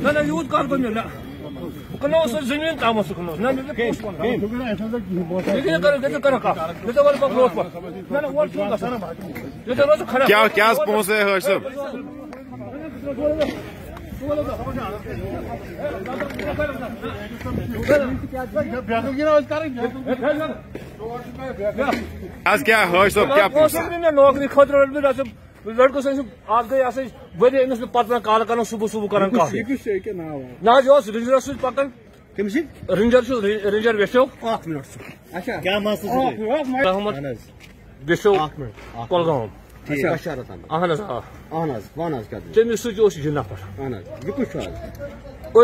نہ یوت کر گو مے کنو سر زمین تام کنو نہ مے پوسٹ کیا پونسے حاج صاحب آج کیا حاج صاحب کیا نوکری خطر لڑکس آج گئی ورے امس پتہ کال کر صبح صبح کر نہ رینجرس سی پکان رینجر ویسو ویسو کولگام تمس سی نفر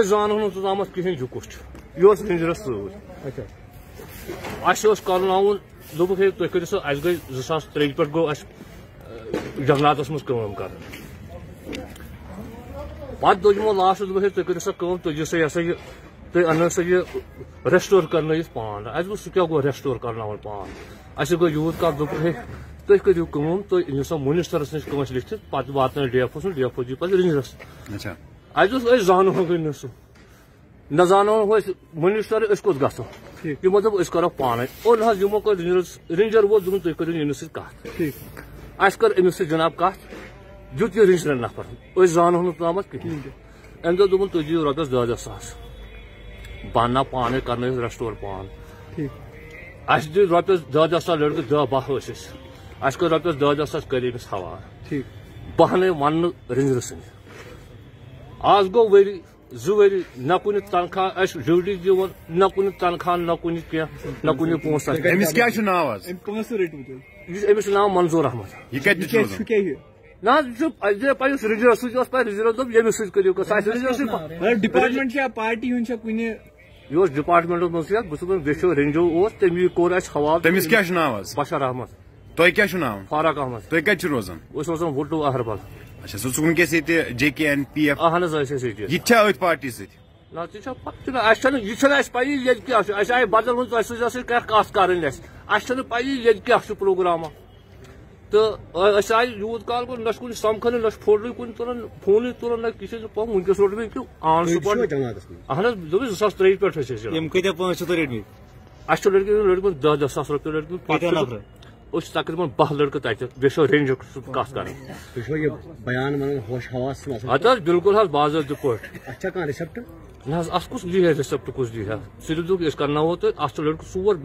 زان توتامت کہین یہ کس یہ رینجرس س کرناؤن دوپک ہے تھی کرو سا اس گئی 2003 پہ گو اس جنگلاتس مز کام کر پتہ دمو لاسٹ دے تھی کرو سا کام تجو سا یہ سا یہ تھی ان سا یہ ریسٹور کرن پان اس گو سہ گو ریسٹور کرن پان اس گو یوت کر دپ ہے تھی کرو کام تھی انو سا منسٹرس نش کانس لکھت پتہ واتن ڈی ایف ڈی ایف دی پتہ رینجرس اس زانو گئی سہ نہ زانو منسٹر اس کت گھو یمو دپ اس کرو پانے اور حض یمو کر رینجر وول دن تھی کرو امس سی کت اس کر امس سی جناب کت دیت یہ رینجر نفر اس زانو نامت کہین ام دہ دن تھی دیو رۄپیس 10,000 بننا پانے کرن ریسٹور پان اس دی رۄپیس 10,000 لڑکہ 10-12 اس کر رۄپیس 10,000 کر امس حوالہ بہانے ون رینجر سن آج گو وری زوری نہ کن تنخواہ اس ڈیوٹی دون نہ کن تنخواہ نہ کن کی نہ کن پونسہ امس کیا ناو امس ناو منظور احمد نا پس رینجر س پہ رینجر دپ یمس سی کرو ڈپارٹمنٹ کیا پارٹی ہند کن یہ ڈپارٹمنٹ مز بہت ویسو رینجو تمی کور اس حوالہ تمس کیا ناو بشار احمد تہ کیا ناو فاروق احمد تھی کتہ روزان روزان وٹو اہربل اچھا سہ ونکس یہ JKNPF اہن یہ ات پارٹی نا یہ پی یہ آئی بدل ون تہ سی کت کریں اس پی یہ پروگرام تو اس آئی یوت کال کو نہ کن سمکھن نہ فوٹو کن تلان فون تلان نہ کسی ونکس روٹ میں آن سپاٹ اہن 2003 پہ اس لڑکن 10,000 روپیے لڑکن اس تقریباً 12 لڑکہ تک بیسو رینجر کت کر بالکل حس باضابطہ پہ نہ اس کس دی ہے ریسپٹ کس دی ہے صرف دس کرنا تو ات لڑکہ 4